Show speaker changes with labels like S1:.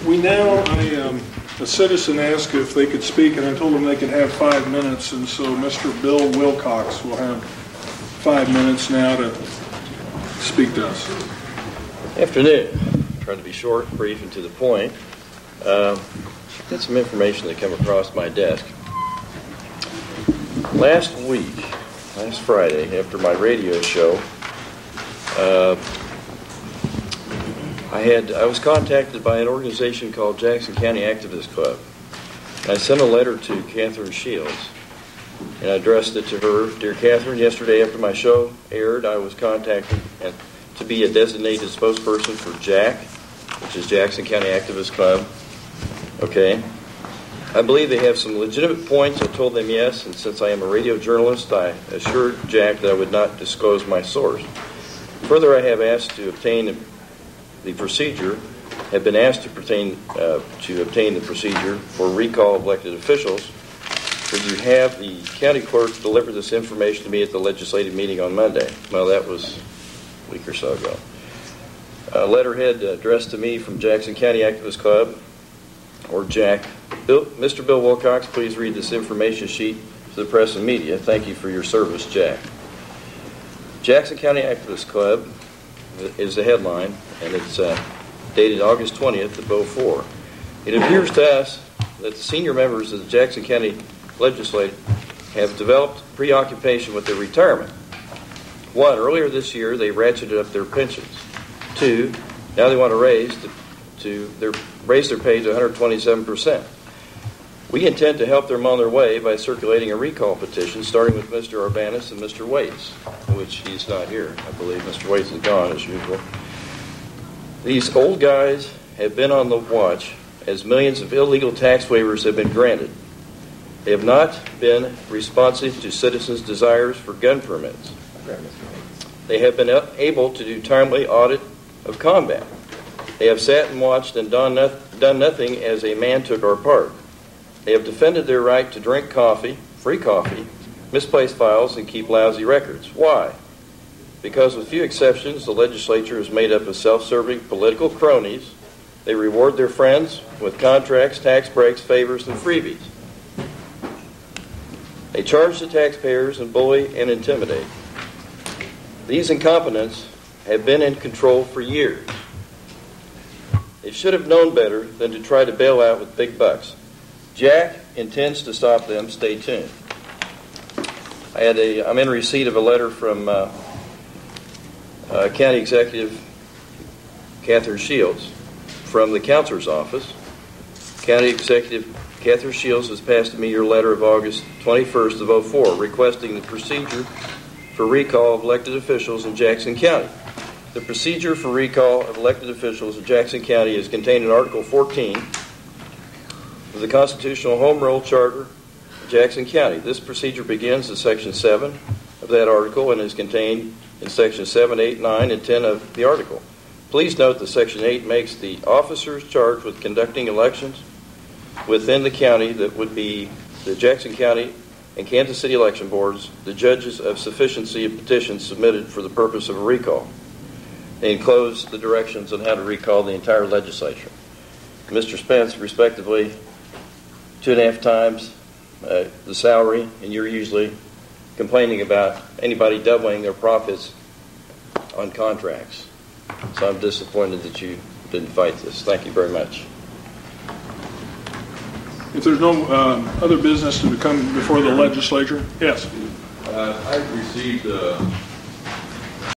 S1: A citizen asked if they could speak, and I told them they could have 5 minutes, and so Mr. Bill Wilcox will have 5 minutes now to speak to us.
S2: Afternoon. Trying to be short, brief, and to the point. Got some information that came across my desk. Last Friday, after my radio show, I was contacted by an organization called Jackson County Activist Club. I sent a letter to Catherine Shields, and I addressed it to her. Dear Catherine, yesterday after my show aired, I was contacted to be a designated spokesperson for JACK, which is Jackson County Activist Club. Okay. I believe they have some legitimate points. I told them yes, and since I am a radio journalist, I assured Jack that I would not disclose my source. Further, I have asked to obtain the procedure, have been asked to obtain the procedure for recall of elected officials. Would you have the county clerk deliver this information to me at the legislative meeting on Monday? Well, that was a week or so ago. A letterhead addressed to me from Jackson County Activist Club, or Jack. Mr. Bill Wilcox, please read this information sheet to the press and media. Thank you for your service, Jack. Jackson County Activist Club is the headline, and it's dated August 20th of 2004. It appears to us that the senior members of the Jackson County Legislature have developed preoccupation with their retirement. 1, earlier this year, they ratcheted up their pensions. 2, now they want to raise their pay to 127%. We intend to help them on their way by circulating a recall petition, starting with Mr. Urbanus and Mr. Waits, which he's not here. I believe Mr. Waits is gone, as usual. These old guys have been on the watch as millions of illegal tax waivers have been granted. They have not been responsive to citizens' desires for gun permits. They have been able to do timely audit of combat. They have sat and watched and done nothing as a man took our part. They have defended their right to drink coffee, free coffee, misplace files, and keep lousy records. Why? Because with few exceptions, the legislature is made up of self-serving political cronies. They reward their friends with contracts, tax breaks, favors, and freebies. They charge the taxpayers and bully and intimidate. These incompetents have been in control for years. They should have known better than to try to bail out with big bucks. Jack intends to stop them. Stay tuned. I'm in receipt of a letter from County Executive Catherine Shields from the Counselor's Office. County Executive Catherine Shields has passed to me your letter of August 21st of 2004 requesting the procedure for recall of elected officials in Jackson County. The procedure for recall of elected officials in Jackson County is contained in Article 14 of the Constitutional Home Rule Charter of Jackson County. This procedure begins in Section 7 of that article and is contained in Sections 7, 8, 9, and 10 of the article. Please note that Section 8 makes the officers charged with conducting elections within the county, that would be the Jackson County and Kansas City election boards, the judges of sufficiency of petitions submitted for the purpose of a recall. They enclose the directions on how to recall the entire legislature. Mr. Spence, respectively, 2.5 times the salary, and you're usually complaining about anybody doubling their profits on contracts. So I'm disappointed that you didn't fight this. Thank you very much.
S1: If there's no other business to come before the legislature, yes.
S3: I've received